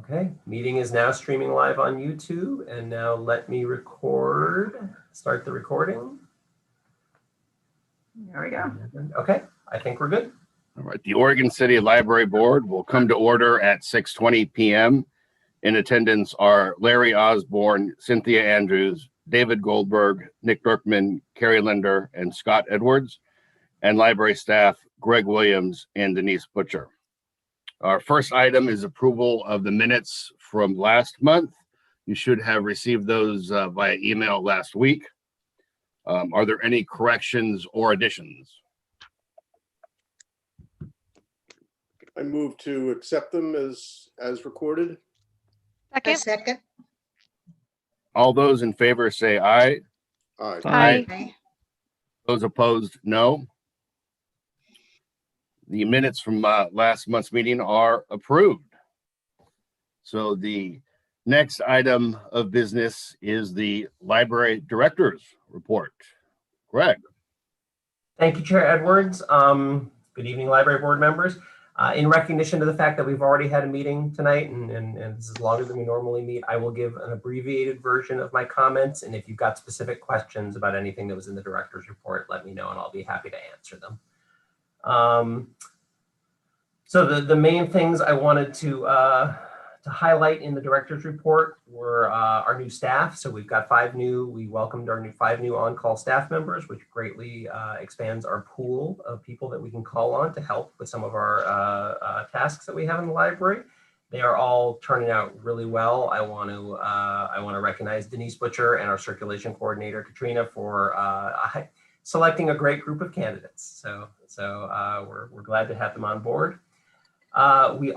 Okay, meeting is now streaming live on YouTube, and now let me start the recording. There we go. Okay, I think we're good. All right, the Oregon City Library Board will come to order at 6:20 p.m. In attendance are Larry Osborne, Cynthia Andrews, David Goldberg, Nick Berkman, Carrie Linder, and Scott Edwards, and library staff Greg Williams and Denise Butcher. Our first item is approval of the minutes from last month. You should have received those via email last week. Are there any corrections or additions? I move to accept them as recorded. Second. Second. All those in favor say aye. Aye. Aye. Those opposed, no. The minutes from last month's meeting are approved. So the next item of business is the library director's report. Greg. Thank you, Chair Edwards. Good evening, library board members. In recognition of the fact that we've already had a meeting tonight and this is longer than we normally meet, I will give an abbreviated version of my comments. And if you've got specific questions about anything that was in the director's report, let me know and I'll be happy to answer them. So the main things I wanted to highlight in the director's report were our new staff. So we've got we welcomed our five new on-call staff members, which greatly expands our pool of people that we can call on to help with some of our tasks that we have in the library. They are all turning out really well. I want to recognize Denise Butcher and our circulation coordinator, Katrina, for selecting a great group of candidates. So we're glad to have them on board. We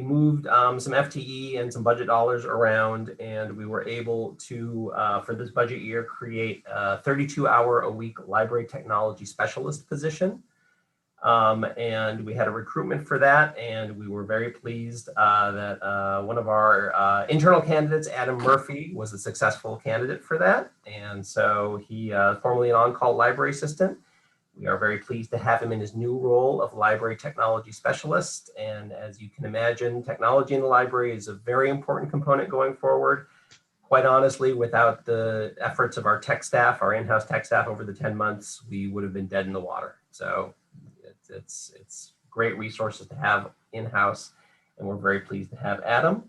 moved some FTE and some budget dollars around, and we were able to, for this budget year, create a 32-hour-a-week library technology specialist position. And we had a recruitment for that, and we were very pleased that one of our internal candidates, Adam Murphy, was a successful candidate for that. And so he, formerly an on-call library assistant, we are very pleased to have him in his new role of library technology specialist. And as you can imagine, technology in the library is a very important component going forward. Quite honestly, without the efforts of our tech staff, our in-house tech staff over the 10 months, we would have been dead in the water. So it's great resources to have in-house, and we're very pleased to have Adam.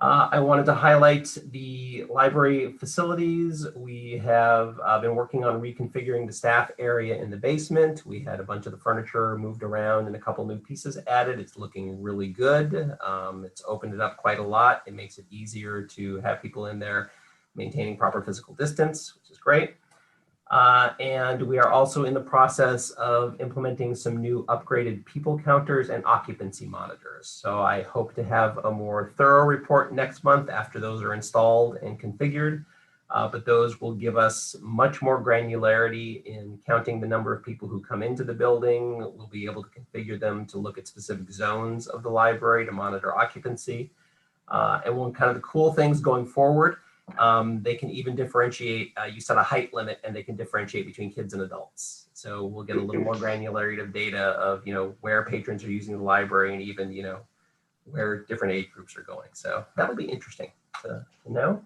I wanted to highlight the library facilities. We have been working on reconfiguring the staff area in the basement. We had a bunch of the furniture moved around and a couple new pieces added. It's looking really good. It's opened it up quite a lot. It makes it easier to have people in there maintaining proper physical distance, which is great. And we are also in the process of implementing some new upgraded people counters and occupancy monitors. So I hope to have a more thorough report next month after those are installed and configured. But those will give us much more granularity in counting the number of people who come into the building. We'll be able to configure them to look at specific zones of the library to monitor occupancy. And one kind of the cool things going forward, they can even differentiate, you set a height limit and they can differentiate between kids and adults. So we'll get a little more granularity of data of, where patrons are using the library and even, where different age groups are going. So that'll be interesting to know.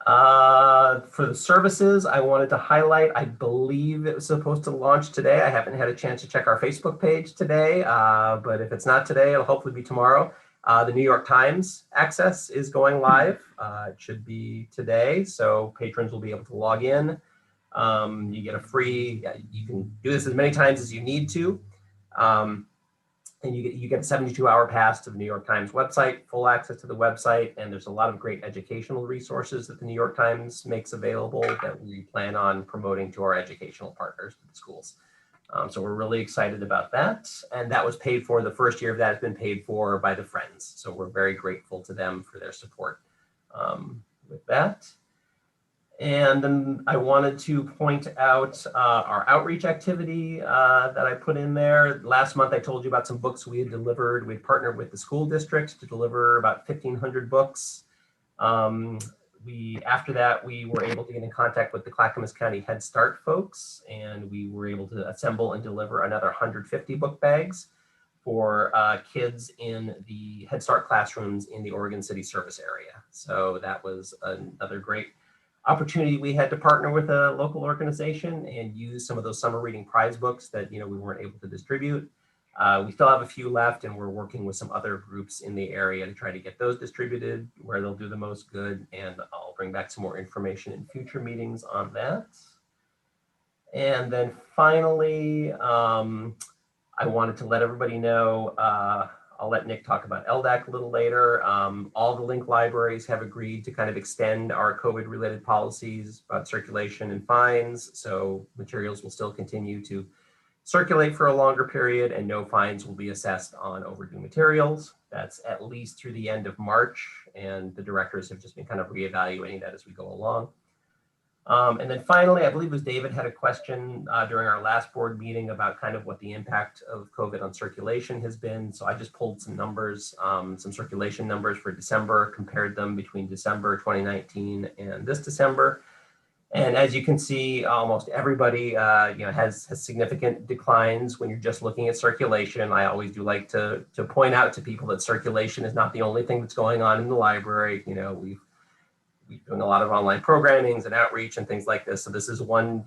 For the services, I wanted to highlight, I believe it was supposed to launch today. I haven't had a chance to check our Facebook page today, but if it's not today, it'll hopefully be tomorrow. The New York Times access is going live. It should be today, so patrons will be able to log in. You get a free, you can do this as many times as you need to. And you get a 72-hour pass to the New York Times website, full access to the website, and there's a lot of great educational resources that the New York Times makes available that we plan on promoting to our educational partners, the schools. So we're really excited about that. And that was paid for, the first year of that has been paid for by the Friends. So we're very grateful to them for their support with that. And then I wanted to point out our outreach activity that I put in there. Last month, I told you about some books we had delivered. We partnered with the school district to deliver about 1,500 books. After that, we were able to get in contact with the Clackamas County Head Start folks, and we were able to assemble and deliver another 150 book bags for kids in the Head Start classrooms in the Oregon City service area. So that was another great opportunity. We had to partner with a local organization and use some of those summer reading prize books that we weren't able to distribute. We still have a few left, and we're working with some other groups in the area to try to get those distributed where they'll do the most good. And I'll bring back some more information in future meetings on that. And then finally, I wanted to let everybody know, I'll let Nick talk about LDAC a little later. All the link libraries have agreed to kind of extend our COVID-related policies about circulation and fines. So materials will still continue to circulate for a longer period, and no fines will be assessed on overdue materials. That's at least through the end of March, and the directors have just been kind of reevaluating that as we go along. And then finally, I believe it was David had a question during our last board meeting about kind of what the impact of COVID on circulation has been. So I just pulled some numbers, some circulation numbers for December, compared them between December 2019 and this December. And as you can see, almost everybody has significant declines when you're just looking at circulation. I always do like to point out to people that circulation is not the only thing that's going on in the library. We've doing a lot of online programmings and outreach and things like this. So this is one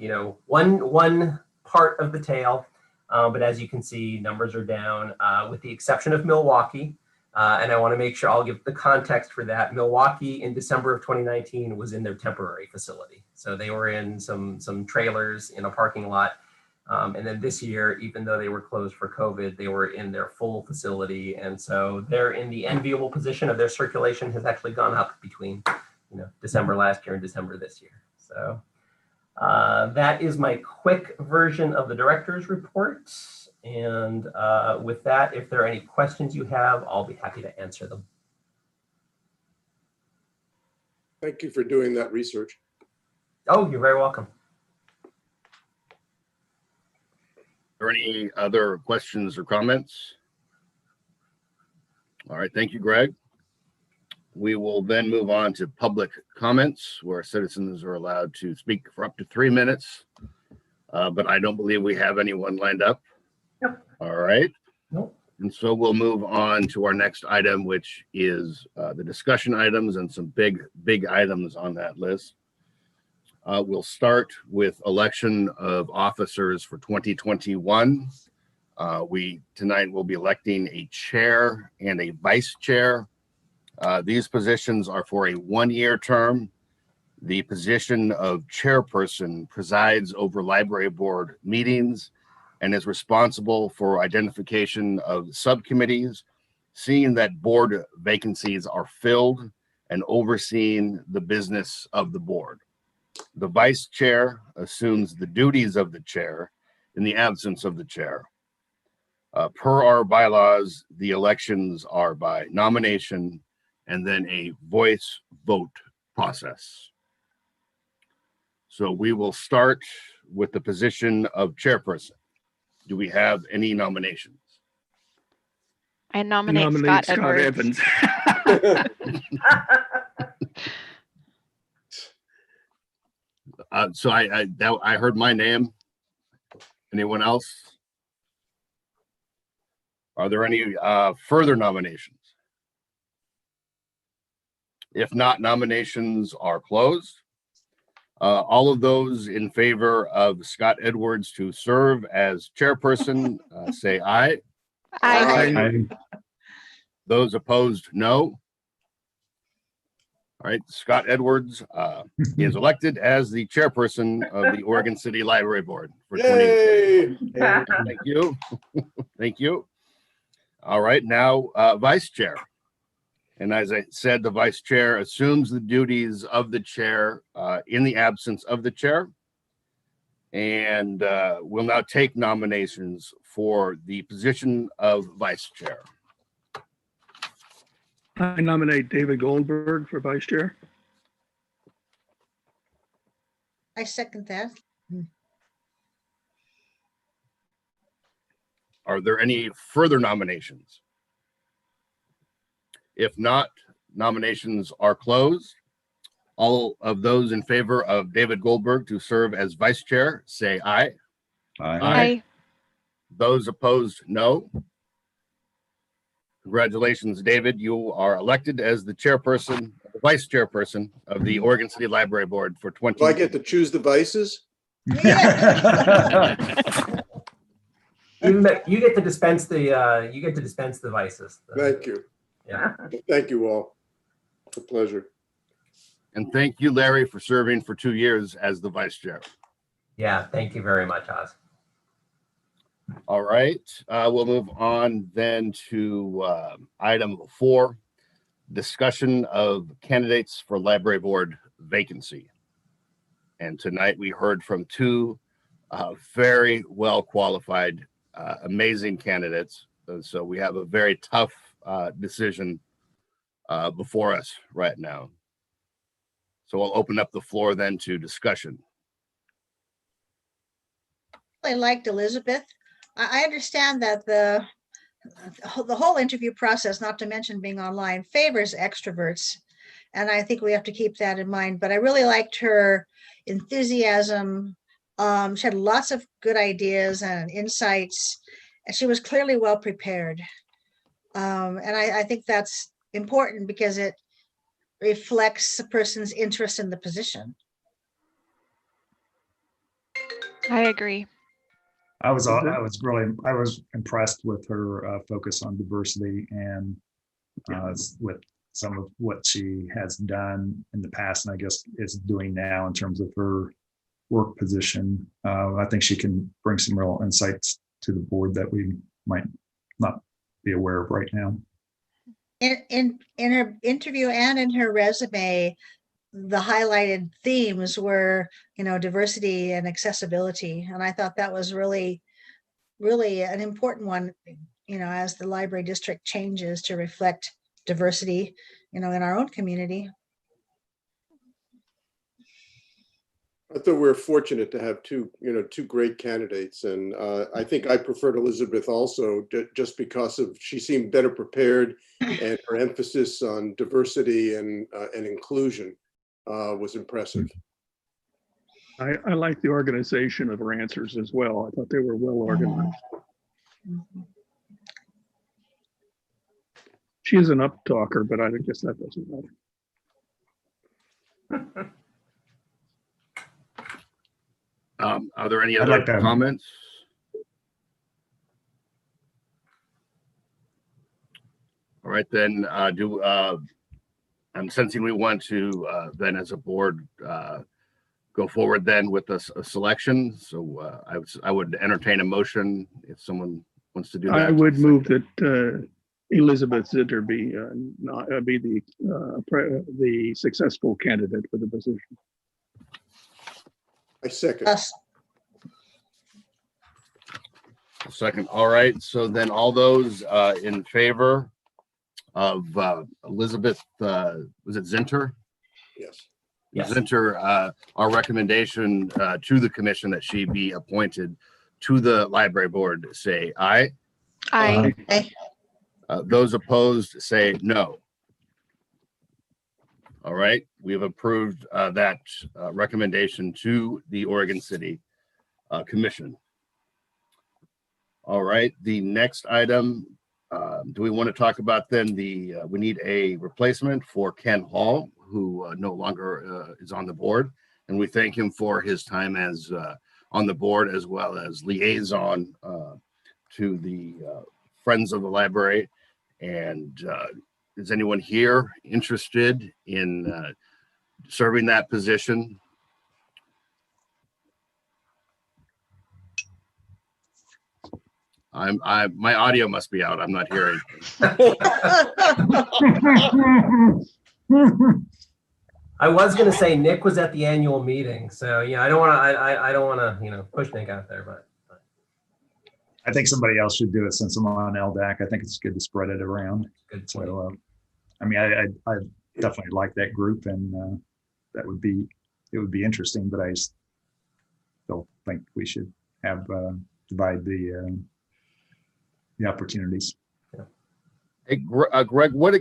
part of the tale. But as you can see, numbers are down with the exception of Milwaukee. And I want to make sure I'll give the context for that. Milwaukee in December of 2019 was in their temporary facility. So they were in some trailers in a parking lot. And then this year, even though they were closed for COVID, they were in their full facility. And so they're in the enviable position of their circulation has actually gone up between December last year and December this year. So that is my quick version of the director's report. And with that, if there are any questions you have, I'll be happy to answer them. Thank you for doing that research. Oh, you're very welcome. Are there any other questions or comments? All right, thank you, Greg. We will then move on to public comments where citizens are allowed to speak for up to 3 minutes. But I don't believe we have anyone lined up. Yep. All right. Nope. And so we'll move on to our next item, which is the discussion items and some big items on that list. We'll start with election of officers for 2021. We tonight will be electing a chair and a vice chair. These positions are for a 1-year term. The position of chairperson presides over library board meetings and is responsible for identification of subcommittees, seeing that board vacancies are filled, and overseeing the business of the board. The vice chair assumes the duties of the chair in the absence of the chair. Per our bylaws, the elections are by nomination and then a voice vote process. So we will start with the position of chairperson. Do we have any nominations? I nominate Scott Edwards. So I heard my name. Anyone else? Are there any further nominations? If not, nominations are closed. All of those in favor of Scott Edwards to serve as chairperson, say aye. Aye. Those opposed, no. All right, Scott Edwards is elected as the chairperson of the Oregon City Library Board for 2020. Yay! Thank you. Thank you. All right, now vice chair. And as I said, the vice chair assumes the duties of the chair in the absence of the chair. And we'll now take nominations for the position of vice chair. I nominate David Goldberg for vice chair. I second that. Are there any further nominations? If not, nominations are closed. All of those in favor of David Goldberg to serve as vice chair, say aye. Aye. Those opposed, no. Congratulations, David. You are elected as the chairperson, the vice chairperson of the Oregon City Library Board for Do I get to choose the vices? You get to dispense the vices. Thank you. Yeah. Thank you all. It's a pleasure. And thank you, Larry, for serving for 2 years as the vice chair. Yeah. Thank you very much, Oz. All right, we'll move on then to item 4, discussion of candidates for library board vacancy. And tonight we heard from 2 very well qualified, amazing candidates. So we have a very tough decision before us right now. So I'll open up the floor then to discussion. I liked Elizabeth. I understand that the whole interview process, not to mention being online, favors extroverts. And I think we have to keep that in mind. But I really liked her enthusiasm. She had lots of good ideas and insights, and she was clearly well prepared. And I think that's important because it reflects a person's interest in the position. I agree. I was impressed with her focus on diversity and with some of what she has done in the past, and I guess is doing now in terms of her work position. I think she can bring some real insights to the board that we might not be aware of right now. In her interview and in her resume, the highlighted themes were, diversity and accessibility. And I thought that was really, really an important one, as the library district changes to reflect diversity, in our own community. I thought we were fortunate to have two great candidates. And I think I preferred Elizabeth also just because she seemed better prepared, and her emphasis on diversity and inclusion was impressive. I like the organization of her answers as well. I thought they were well organized. She is an up talker, but I guess that doesn't matter. Are there any other comments? All right, then I'm sensing we want to then as a board go forward then with a selection. So I would entertain a motion if someone wants to do that. I would move that Elizabeth Zitter be the successful candidate for the position. I second. Us. Second. All right. So then all those in favor of Elizabeth, was it Zinter? Yes. Yes. Zinter, our recommendation to the commission that she be appointed to the library board, say aye. Aye. Those opposed say no. All right, we have approved that recommendation to the Oregon City Commission. All right, the next item, do we want to talk about then we need a replacement for Ken Hall, who no longer is on the board. And we thank him for his time as on the board, as well as liaison to the Friends of the Library. And is anyone here interested in serving that position? My audio must be out. I'm not hearing. I was going to say Nick was at the annual meeting, so I don't want to push Nick out there, but I think somebody else should do it since I'm on LDAC. I think it's good to spread it around. good. So, I definitely like that group, and it would be interesting. But I still think we should have divide the opportunities. Hey, Greg, what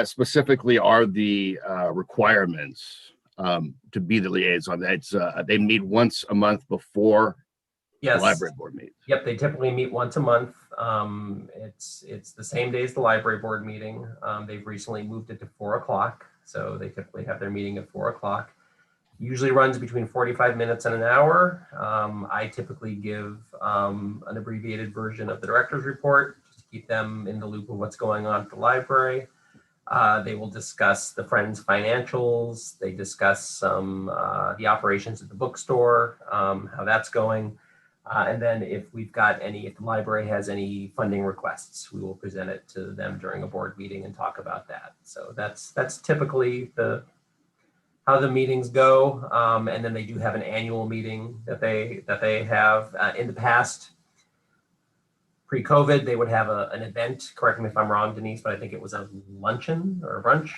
specifically are the requirements to be the liaison? It's they meet once a month before Yes. the library board meets. Yep, they typically meet once a month. It's the same day as the library board meeting. They've recently moved it to 4 o'clock. So they typically have their meeting at 4 o'clock. Usually runs between 45 minutes and an hour. I typically give an abbreviated version of the director's report just to keep them in the loop of what's going on at the library. They will discuss the Friends financials. They discuss some the operations at the bookstore, how that's going. And then if we've got if the library has any funding requests, we will present it to them during a board meeting and talk about that. So that's typically how the meetings go. And then they do have an annual meeting that they have. In the past, pre-COVID, they would have an event. Correct me if I'm wrong, Denise, but I think it was a luncheon or a brunch.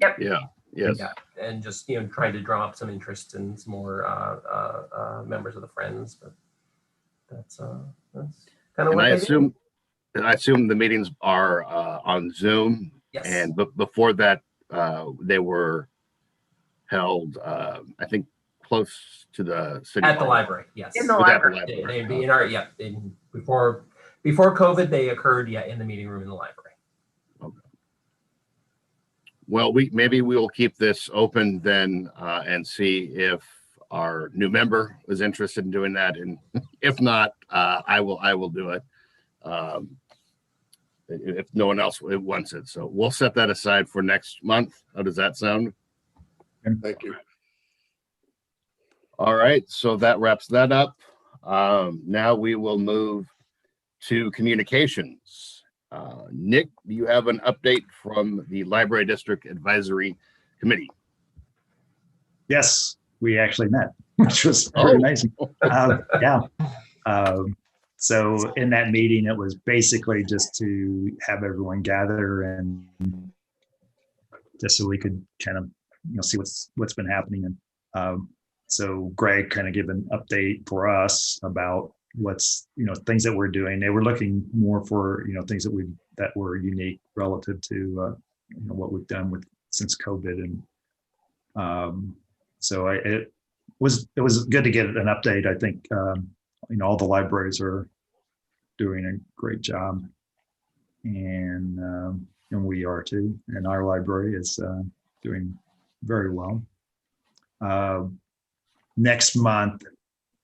Yeah, yes. Yeah, and just trying to drum up some interest and some more members of the Friends. But that's kind of And what I they do. assume the meetings are on Zoom. Yes. And before that, they were held, I think, close to the city At the hall. library, yes. In the Was at the library. They'd be in our before COVID, they occurred in the meeting room in the library. Well, maybe we will keep this open then and see if our new member is interested in doing that, and if not, I will do it. If no one else wants it, so we'll set that aside for next month. How does that sound? Thank you. All right, so that wraps that up. Now we will move to communications. Nick, do you have an update from the Library District Advisory Committee? Yes, we actually met, which was very amazing. Yeah. So in that meeting, it was basically just to have everyone gather and just so we could kind of see what's been happening. And so Greg kind of gave an update for us about what's things that we're doing. They were looking more for things that were unique relative to what we've done since COVID. And so it was good to get an update. I think all the libraries are doing a great job, and we are too. And our library is doing very well. Next month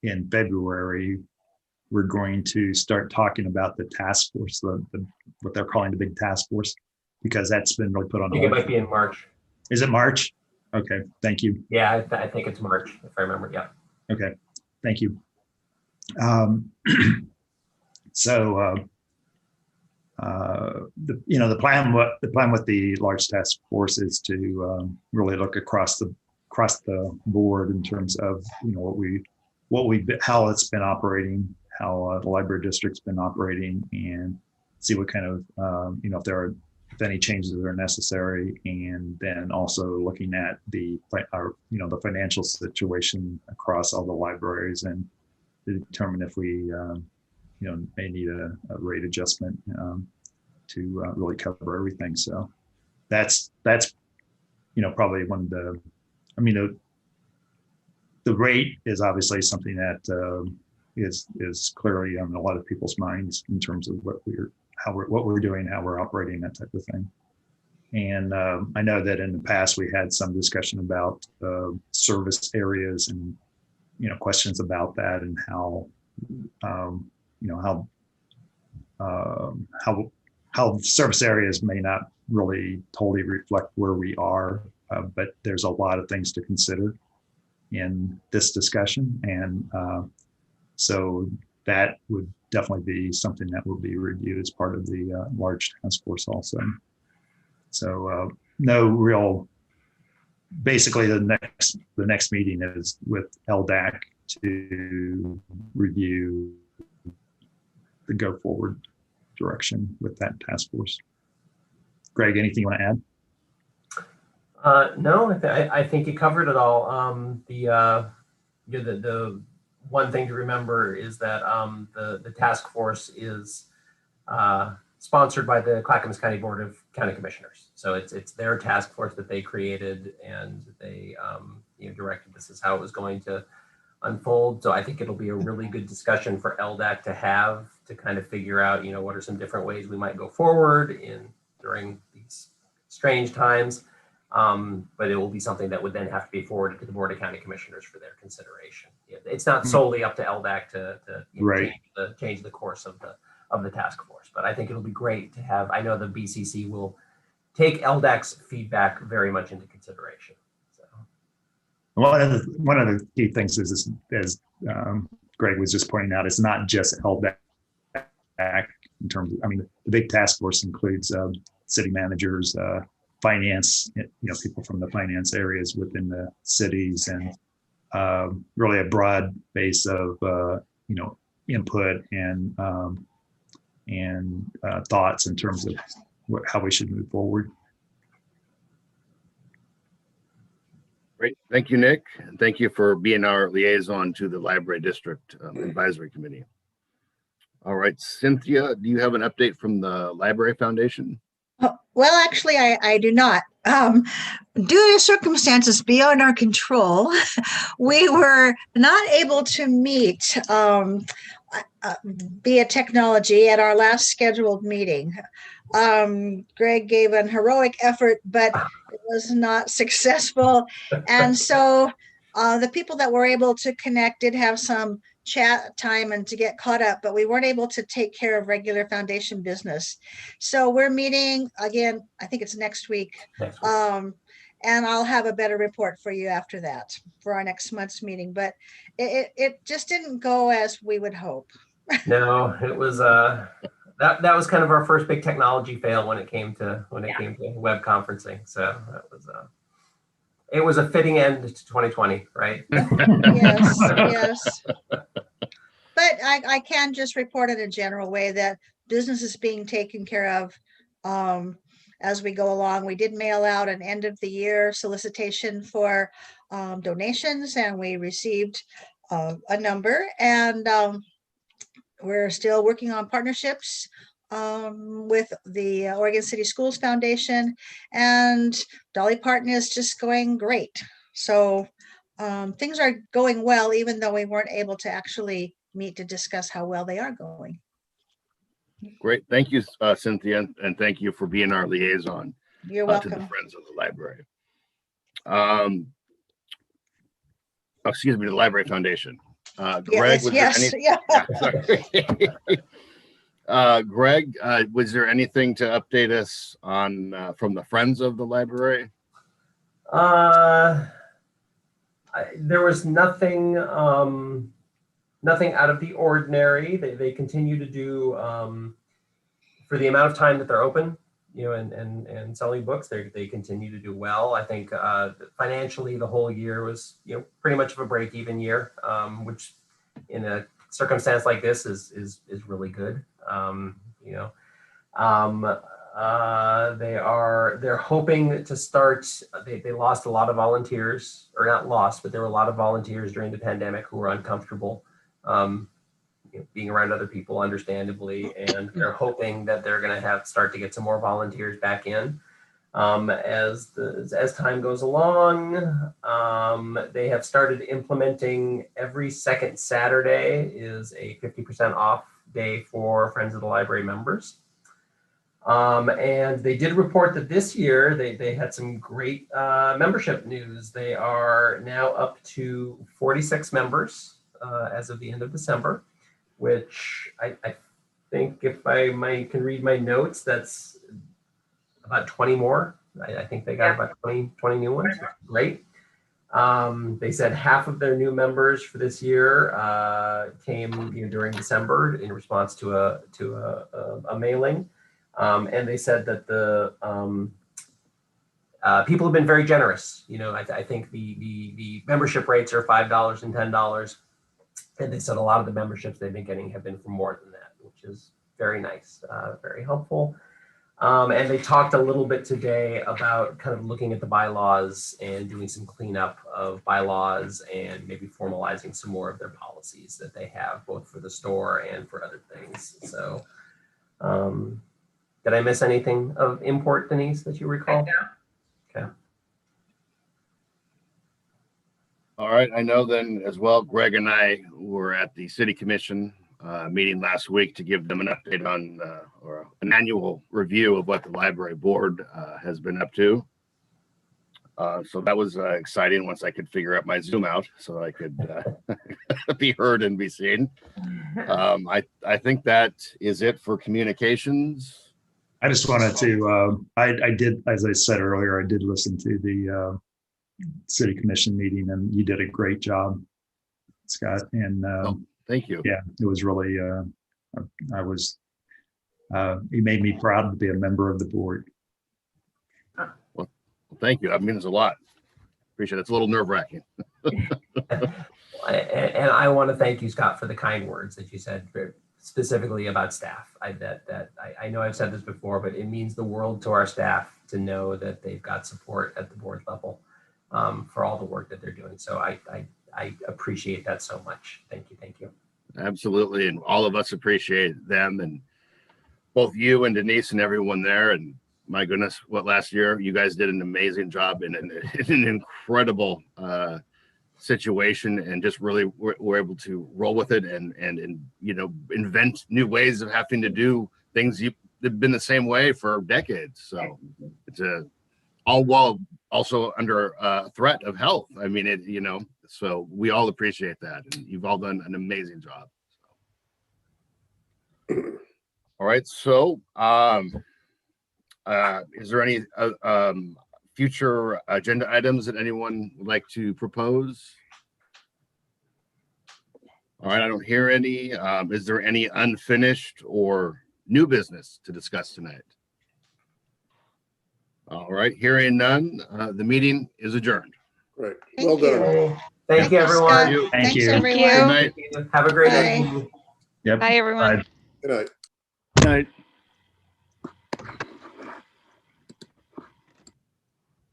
in February, we're going to start talking about the task force, what they're calling the big task force, because that's been really put on I think it hold. might be in March. Is it March? Okay, thank you. Yeah, I think it's March, if I remember. Yeah. Okay, thank you. So the plan with the large task force is to really look across the board in terms of how it's been operating, how the library district's been operating, and see what kind of if any changes that are necessary, and then also looking at the financial situation across all the libraries and to determine if we may need a rate adjustment to really cover everything. So that's probably one of the rate is obviously something that is clearly on a lot of people's minds in terms of what we're doing, how we're operating, that type of thing. And I know that in the past we had some discussion about service areas and questions about that, and how service areas may not really totally reflect where we are, but there's a lot of things to consider in this discussion, and so that would definitely be something that will be reviewed as part of the large task force also. So basically the next meeting is with LDAC to review the go forward direction with that task force. Greg, anything you want to add? No, I think you covered it all. The one thing to remember is that the task force is sponsored by the Clackamas County Board of County Commissioners. So it's their task force that they created, and they directed this is how it was going to unfold. So I think it'll be a really good discussion for LDAC to have to kind of figure out, what are some different ways we might go forward during these strange times. But it will be something that would then have to be forwarded to the Board of County Commissioners for their consideration. It's not solely up to LDAC to Right. change the course of the task force. But I think it'll be great to have. I know the BCC will take LDAC's feedback very much into consideration. So. One of the key things is, as Greg was just pointing out, it's not just LDAC in terms of, the big task force includes city managers, finance, people from the finance areas within the cities, and really a broad base of, input and thoughts in terms of how we should move forward. Great. Thank you, Nick. And thank you for being our liaison to the Library District Advisory Committee. All right, Cynthia, do you have an update from the Library Foundation? Well, actually, I do not. Due to circumstances beyond our control, we were not able to meet via technology at our last scheduled meeting. Greg gave an heroic effort, but it was not successful. And so the people that were able to connect did have some chat time and to get caught up, but we weren't able to take care of regular foundation business. So we're meeting again, I think it's next week. And I'll have a better report for you after that for our next month's meeting. But it just didn't go as we would hope. No, it was that was kind of our first big technology fail when it came to web conferencing. So that was it was a fitting end to 2020, right? Yes, yes. But I can just report in a general way that business is being taken care of as we go along. We did mail out an end of the year solicitation for donations, and we received a number, and we're still working on partnerships with the Oregon City Schools Foundation, and Dolly Parton is just going great. So things are going well, even though we weren't able to actually meet to discuss how well they are going. Great. Thank you, Cynthia, and thank you for being our liaison You're to welcome. the Friends of the Library. Excuse me, the Library Foundation. Greg, was there anything? Greg, was there anything to update us on from the Friends of the Library? There was nothing out of the ordinary. They continue to do for the amount of time that they're open, and selling books. They continue to do well. I think financially the whole year was pretty much of a break-even year, which in a circumstance like this is really good. They're hoping to start. They lost a lot of volunteers, or not lost, but there were a lot of volunteers during the pandemic who were uncomfortable being around other people, understandably, and they're hoping that they're going to start to get some more volunteers back in as time goes along. They have started implementing every second Saturday is a 50% off day for Friends of the Library members. And they did report that this year they had some great membership news. They are now up to 46 members as of the end of December, which I think, if I can read my notes, that's about 20 more. I think they got about 20 new ones. Great. They said half of their new members for this year came during December in response to a mailing. And they said that the people have been very generous. I think the membership rates are $5 and $10. And they said a lot of the memberships they've been getting have been for more than that, which is very nice, very helpful. And they talked a little bit today about kind of looking at the bylaws and doing some cleanup of bylaws and maybe formalizing some more of their policies that they have, both for the store and for other things. So did I miss anything of import, Denise, that you recall? Okay. All right, I know then as well, Greg and I were at the city commission meeting last week to give them an update on or an annual review of what the library board has been up to. So that was exciting once I could figure out my Zoom out so I could be heard and be seen. I think that is it for communications. I just wanted to, I did, as I said earlier, I did listen to the city commission meeting and you did a great job, Scott. And Thank you. yeah, it was really, you made me proud to be a member of the board. Thank you. That means a lot. Appreciate it. It's a little nerve wracking. And I want to thank you, Scott, for the kind words that you said specifically about staff. I know I've said this before, but it means the world to our staff to know that they've got support at the board level for all the work that they're doing. So I appreciate that so much. Thank you. Thank you. Absolutely. And all of us appreciate them, and both you and Denise and everyone there. And my goodness, what last year you guys did an amazing job in an incredible situation, and just really were able to roll with it and invent new ways of having to do things you've been the same way for decades. So it's all while also under threat of health. I mean, so we all appreciate that, and you've all done an amazing job. All right, so is there any future agenda items that anyone would like to propose? All right, I don't hear any. Is there any unfinished or new business to discuss tonight? All right, hearing none, the meeting is adjourned. Right. Thank Well done. you. Thank you, everyone. Scott. you. Thank Thanks, you. Thank everyone. Good you. night. Have a great Bye. evening. Yep. Bye, everyone. Bye. Good night. Night.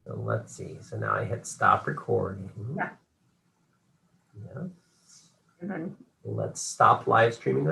So let's see. So now I hit stop recording. Yeah. Yes. And then Let's stop live streaming.